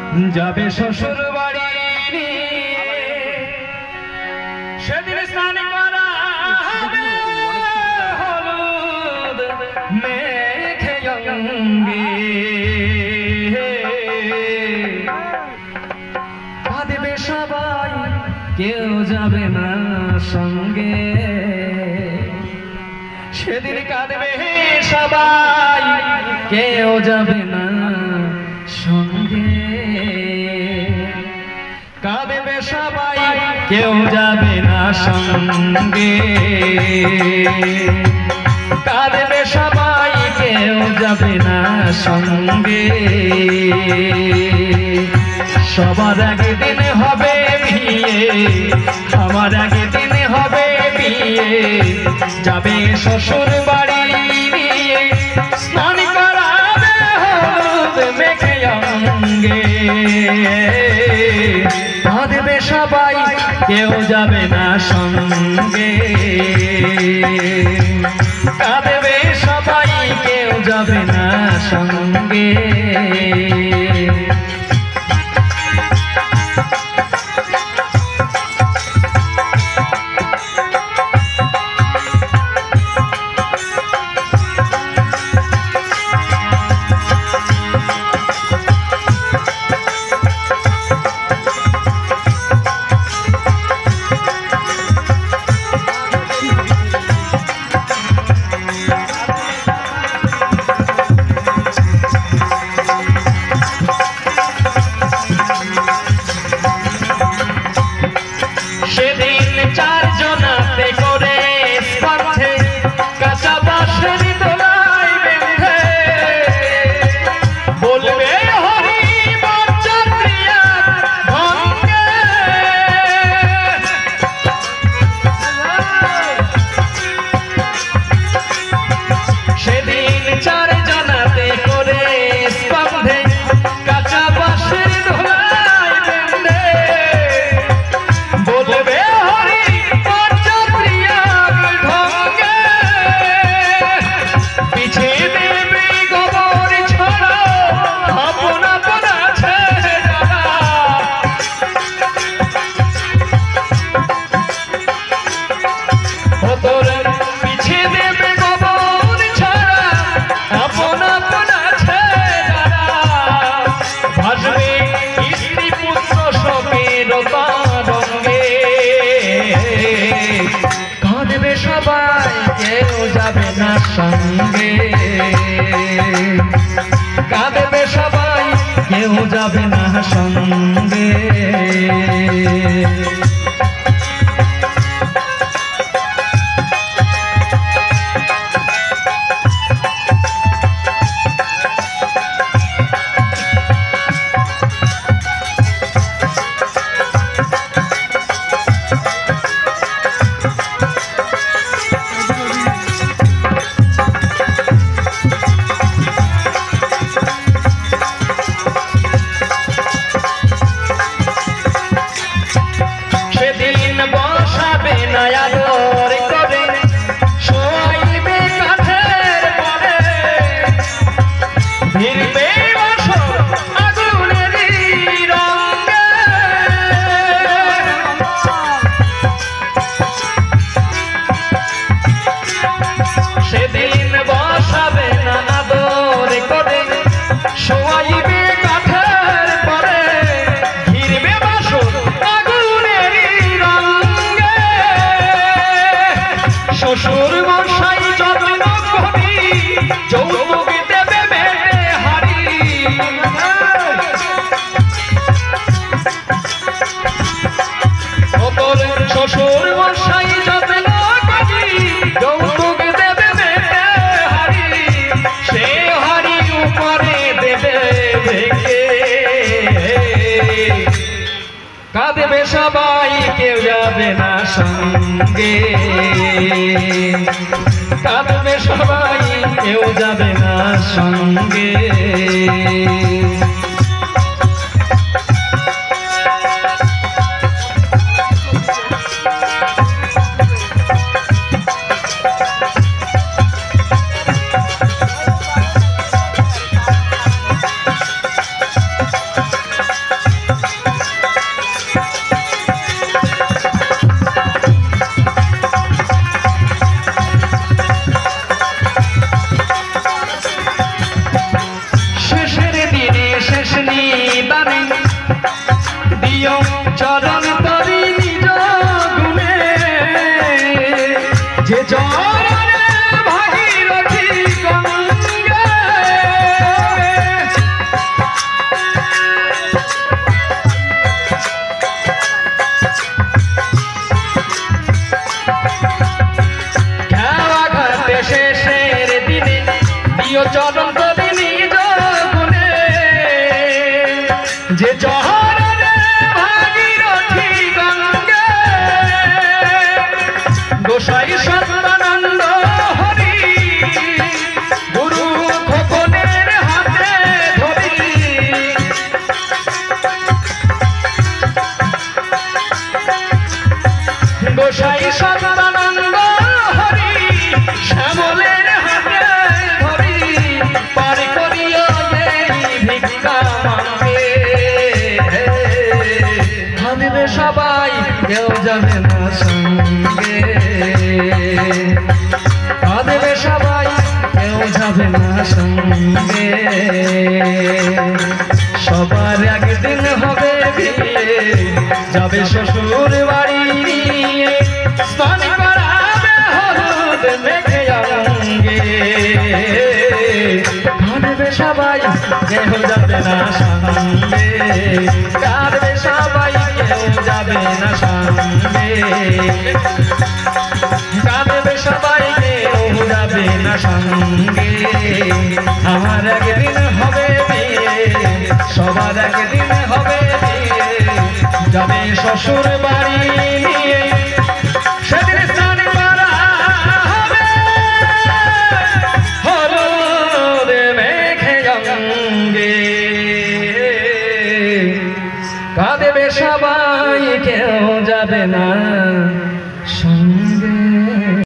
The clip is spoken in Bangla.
যাবে শ্বশুর বাড়ি সেদিন স্নান করা হবে হলুদ মেখে অঙ্গে কাঁদবে সবাই কেউ যাবে না সঙ্গে সেদিন কাঁদবে সবাই কেউ যাবে না সঙ্গে কাঁদবে সবাই কেউ যাবে না সঙ্গে কাঁদবে সবাই কেউ যাবে না সঙ্গে সবার একদিন হবে বিয়ে আমার একদিন হবে বিয়ে যাবে শ্বশুর বাড়ি নিয়ে স্নান করাবে হলুদ মেখে অঙ্গে কাঁদবে সবাই কেউ যাবে না সঙ্গে কাঁদবে সবাই কেউ যাবে না সঙ্গে সঙ্গে কাঁদবে সবাই কেউ যাবে না সঙ্গে শ্বশুর মশাই যত্ন করি যৌতুক দেবে বেটে হারি শ্বশুর মশাই যত্ন করি যৌতুক দেবে বেটে হারি সে হারি উপরে দেবে ভেঙে কাঁদবে সবাই কেউ যাবে না সঙ্গে কাঁদবে সবাই কেউ যাবে না সঙ্গে যদি নিজ গুণে যে জহরে ভাগীরথী গঙ্গে গোসাই সত্যানন্দ হরি গুরু খোকনের হাতে ধরি গোসাই সত্যানন্দ হরি শ্যামলের হাতে ধরি পার করিয়া এই ভিক্ষা মাগে ভাববে সবাই কেউ যাবে না সঙ্গে কাঁদবে সবাই কেউ যাবে না সঙ্গে সবার একদিন হবে বিয়ে যাবে শ্বশুর বাড়ি স্নান করাবে হলুদ মেঘে অঙ্গে কাঁদবে সবাই কেউ যাবে না সঙ্গে কাঁদবে সবাই কেউ যাবে না সঙ্গে কাঁদবে সবাই কেউ যাবে না সঙ্গে আমার একদিন হবে বিয়ে সবার একদিন হবে বিয়ে যাবে শ্বশুর বাড়ি নিয়ে সেদিন স্নান করা হবে হলুদ মেঘে অঙ্গে কাঁদবে সবাই কেউ যাবে না